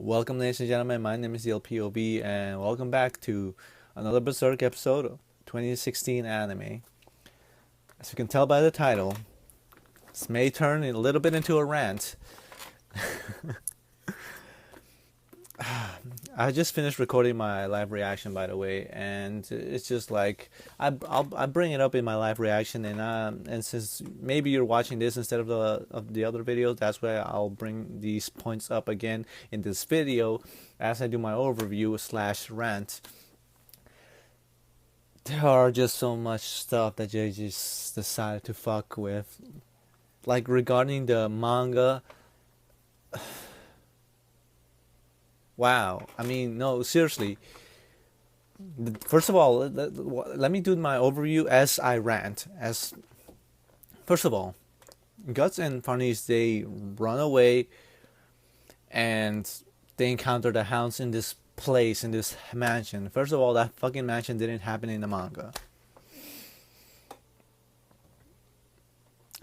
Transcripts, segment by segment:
Welcome, ladies and gentlemen. My name is DLPOV, and welcome back to another Berserk episode of 2016 anime. As you can tell by the title, this may turn a little bit into a rant. I just finished recording my live reaction, by the way, and it's just like I bring it up in my live reaction, and since maybe you're watching this instead of the other videos, that's why I'll bring these points up again in this video as I do my overview slash rant. There are just so much stuff that they just decided to fuck with, like regarding the manga. Wow, I mean, no, seriously. First of all, let me do my overview as I rant. As first of all, Guts and Farnese, they run away and they encounter the hounds in this place, in this mansion. First of all, that fucking mansion didn't happen in the manga.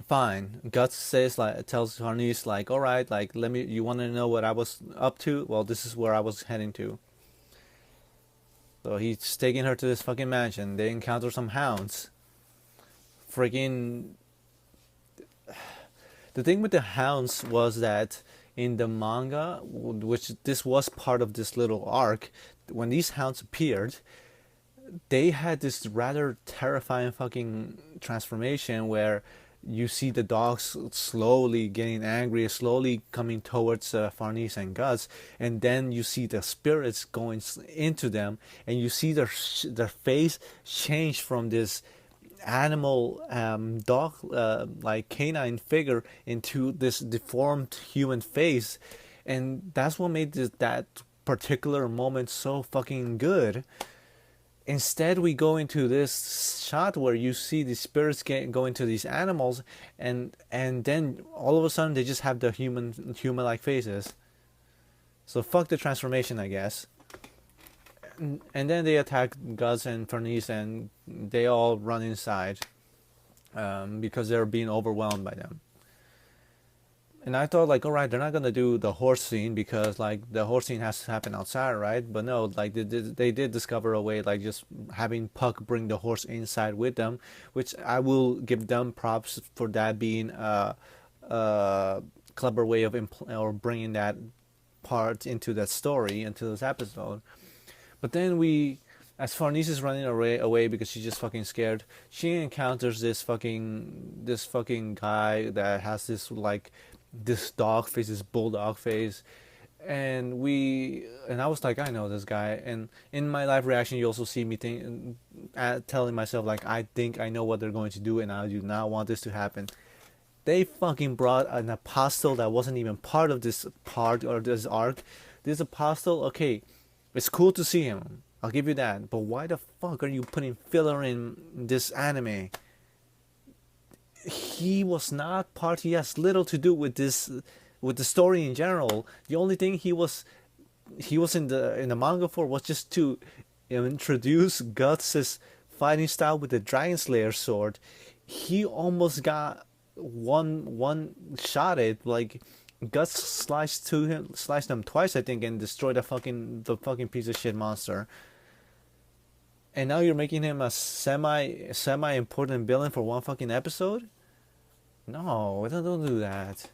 Fine. Guts says, like, tells Farnese, like, all right, like, let me. You want to know what I was up to? Well, this is where I was heading to. So he's taking her to this fucking mansion. They encounter some hounds. Freaking. The thing with the hounds was that in the manga, which this was part of this little arc, when these hounds appeared, they had this rather terrifying fucking transformation where you see the dogs slowly getting angry, slowly coming towards Farnese and Guts, and then you see the spirits going into them, and you see their face change from this animal dog like canine figure into this deformed human face, and that's what made that particular moment so fucking good. Instead, we go into this shot where you see the spirits go into these animals, and then all of a sudden they just have the human like faces. So fuck the transformation, I guess. And then they attack Gus and Farnese, and they all run inside because they're being overwhelmed by them. And I thought, like, all right, they're not gonna do the horse scene because, like, the horse scene has to happen outside, right? But no, like, they did discover a way, like, just having Puck bring the horse inside with them, which I will give them props for that being a clever way of or bringing that part into that story, into this episode. But then as Farnese is running away because she's just fucking scared, she encounters this fucking guy that has this dog face, this bulldog face, and I was like, I know this guy. And in my live reaction, you also see me telling myself, like, I think I know what they're going to do, and I do not want this to happen. They fucking brought an apostle that wasn't even part of this part or this arc. This apostle, okay, it's cool to see him, I'll give you that, but why the fuck are you putting filler in this anime? He was not part. He has little to do with this, with the story in general. The only thing he was in the manga for was just to introduce Guts' fighting style with the Dragon Slayer sword. He almost got one shot at, like, Guts sliced them twice, I think, and destroyed the fucking piece of shit monster. And now you're making him a semi important villain for one fucking episode? No, don't do that.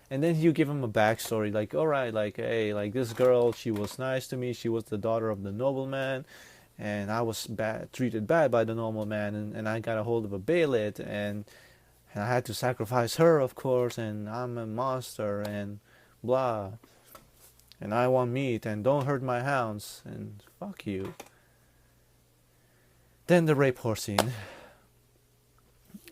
And then you give him a backstory, like, alright, like, hey, like, this girl, she was nice to me, she was the daughter of the nobleman, and I was treated bad by the nobleman, and I got a hold of a Bailet, and I had to sacrifice her, of course, and I'm a monster, and blah. And I want meat, and don't hurt my hounds, and fuck you. Then the rape horse scene.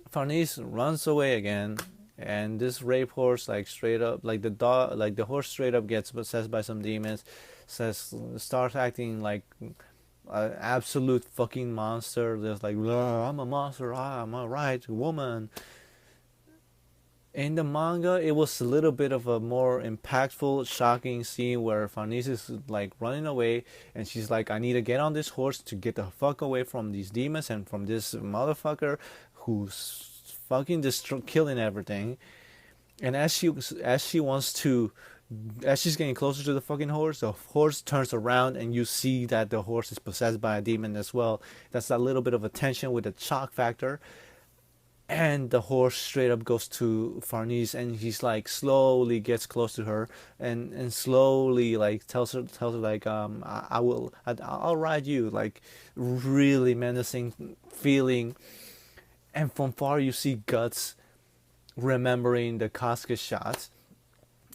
Farnese runs away again, and this rape horse, like, straight up, like, the horse straight up gets possessed by some demons, starts acting like an absolute fucking monster. There's like, I'm a monster, I'm a right woman. In the manga, it was a little bit of a more impactful, shocking scene where Farnese is, like, running away, and she's like, I need to get on this horse to get the fuck away from these demons and from this motherfucker who's fucking killing everything. And as she wants to As she's getting closer to the fucking horse, the horse turns around and you see that the horse is possessed by a demon as well. That's a little bit of a tension with the shock factor. And the horse straight up goes to Farnese, and he's like slowly gets close to her, and slowly like tells her like I'll ride you, like really menacing feeling. And from far you see Guts remembering the Casca shot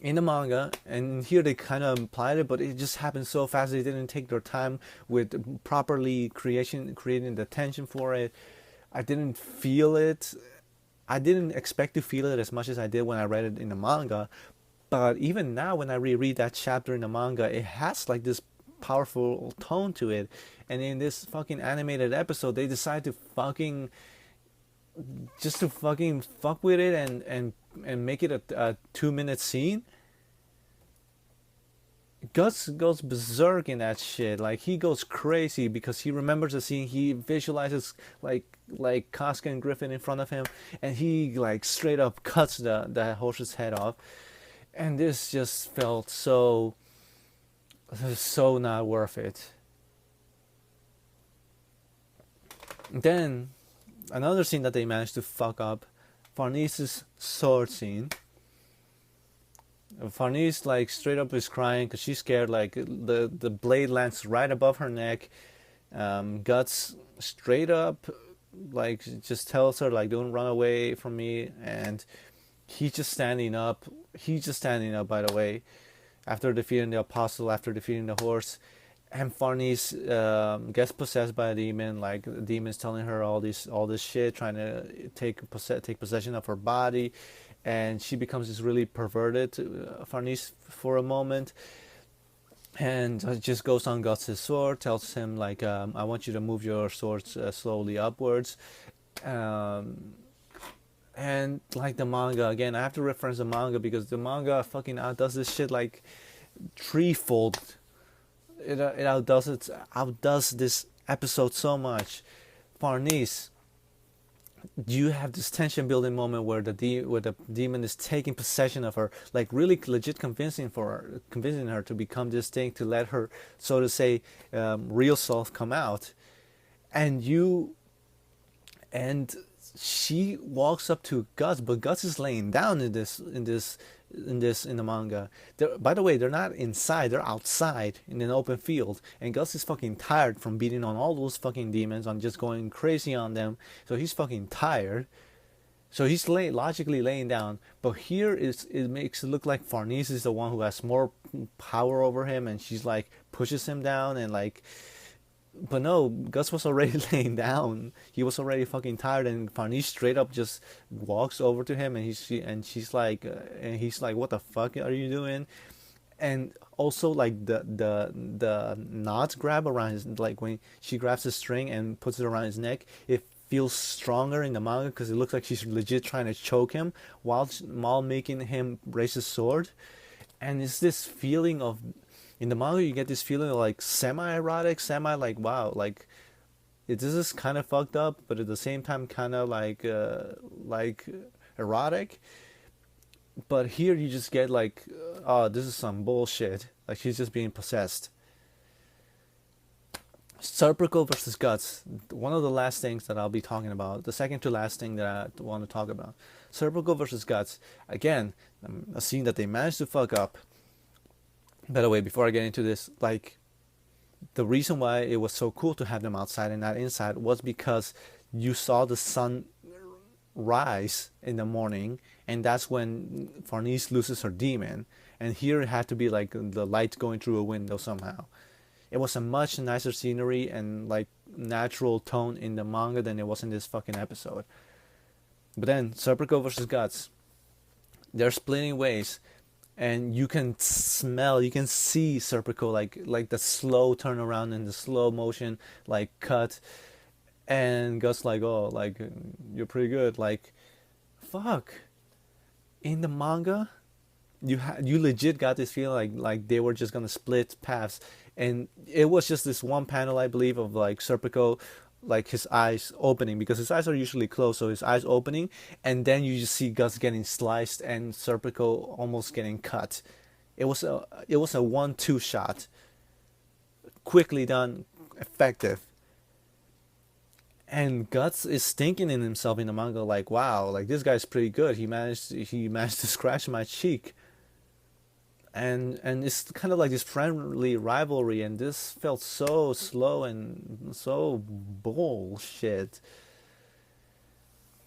in the manga, and here they kind of implied it, but it just happened so fast they didn't take their time with properly creating the tension for it. I didn't feel it. I didn't expect to feel it as much as I did when I read it in the manga. But even now, when I reread that chapter in the manga, it has like this powerful tone to it. And in this fucking animated episode, they decide to fucking just to fucking fuck with it and make it a 2 minute scene. Gus goes berserk in that shit. Like he goes crazy because he remembers the scene. He visualizes like Casca and Griffin in front of him, and he like straight up cuts the horse's head off. And this just felt so not worth it. Then another scene that they managed to fuck up, Farnese's sword scene. Farnese like straight up is crying because she's scared. Like the blade lands right above her neck. Guts straight up like just tells her like don't run away from me, and he's just standing up. By the way, after defeating the apostle, after defeating the horse. And Farnese gets possessed by a demon. Like the demon's telling her all this shit, trying to take possession of her body, and she becomes this really perverted Farnese for a moment, and just goes on Guts' sword, tells him like I want you to move your swords slowly upwards, and like the manga again, I have to reference the manga because the manga fucking outdoes this shit like threefold. It outdoes this episode so much. Farnese, you have this tension building moment where the demon is taking possession of her, like really legit convincing her to become this thing, to let her, so to say, real self come out, and she walks up to Guts, but Guts is laying down in the manga. By the way, they're not inside, they're outside in an open field, and Gus is fucking tired from beating on all those fucking demons, on just going crazy on them, so he's fucking tired. So he's logically laying down, but here it makes it look like Farnese is the one who has more power over him, and she's like pushes him down and like. But no, Gus was already laying down. He was already fucking tired, and Farnese straight up just walks over to him, and he's like, "What the fuck are you doing?" And also like the knots grab around his, like when she grabs the string and puts it around his neck, it feels stronger in the manga because it looks like she's legit trying to choke him while making him raise his sword, and it's this feeling of. In the manga, you get this feeling of like semi-erotic, like wow, like this is kind of fucked up, but at the same time kind of like erotic. But here you just get like, oh, this is some bullshit. Like she's just being possessed. Serpico versus Guts. One of the last things that I'll be talking about. The second to last thing that I want to talk about. Serpico versus Guts. Again, a scene that they managed to fuck up. By the way, before I get into this, like, the reason why it was so cool to have them outside and not inside was because you saw the sun rise in the morning, and that's when Farnese loses her demon. And here it had to be like the light going through a window somehow. It was a much nicer scenery and like natural tone in the manga than it was in this fucking episode. But then Serpico versus Guts, they're splitting ways. And you can see Serpico like the slow turnaround and the slow motion like cut, and Gus like, oh, like you're pretty good. Like, fuck. In the manga, you legit got this feeling like they were just gonna split paths, and it was just this one panel I believe of like Serpico, like his eyes opening, because his eyes are usually closed, so his eyes opening, and then you just see Gus getting sliced and Serpico almost getting cut, It was a 1-2 shot, quickly done, effective. And Guts is thinking in himself in the manga like, wow, like this guy's pretty good. He managed to scratch my cheek. And it's kind of like this friendly rivalry, and this felt so slow and so bullshit.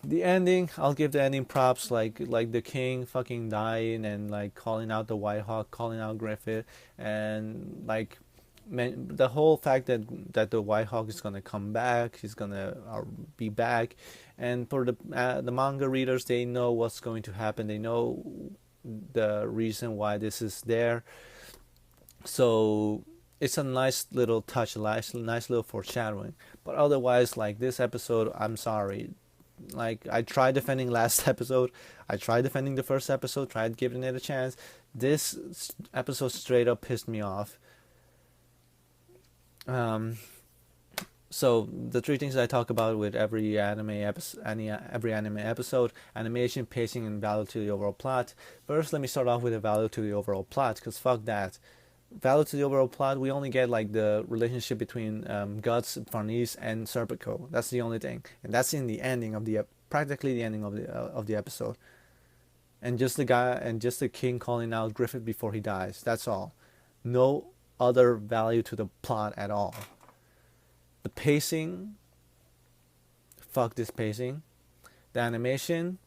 The ending, I'll give the ending props, like the king fucking dying and like calling out the White Hawk, calling out Griffith, and like the whole fact that the White Hawk is gonna come back, he's gonna be back, and for the manga readers, they know what's going to happen. They know the reason why this is there. So it's a nice little touch, nice little foreshadowing. But otherwise, like this episode, I'm sorry. Like I tried defending last episode, I tried defending the first episode, tried giving it a chance. This episode straight up pissed me off. So the three things I talk about with every anime episode: animation, pacing, and value to the overall plot. First, let me start off with the value to the overall plot, because fuck that. Value to the overall plot, we only get like the relationship between Guts, Farnese, and Serpico. That's the only thing, and that's in the ending of practically the ending of the episode. And just the king calling out Griffith before he dies. That's all. No other value to the plot at all. The pacing, fuck this pacing. The animation,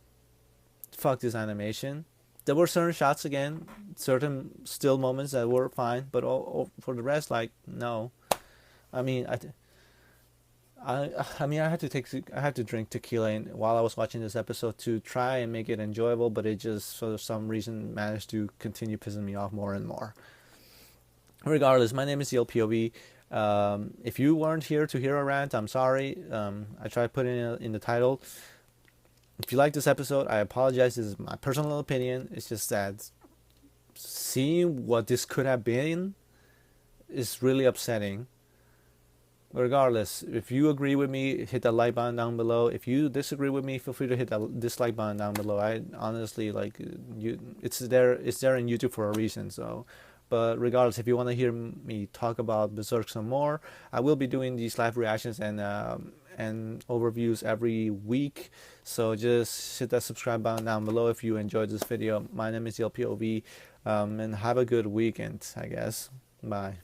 fuck this animation. There were certain shots again, certain still moments that were fine, but for the rest, like no. I mean, I had to drink tequila while I was watching this episode to try and make it enjoyable, but it just for some reason managed to continue pissing me off more and more. Regardless, my name is ELPOV. If you weren't here to hear a rant, I'm sorry. I tried putting it in the title. If you like this episode, I apologize. This is my personal opinion. It's just that seeing what this could have been is really upsetting. Regardless, if you agree with me, hit that like button down below. If you disagree with me, feel free to hit that dislike button down below. I honestly it's there in YouTube for a reason. So, but regardless, if you want to hear me talk about Berserk some more, I will be doing these live reactions and overviews every week. So just hit that subscribe button down below if you enjoyed this video. My name is LPOV, and have a good weekend, I guess. Bye.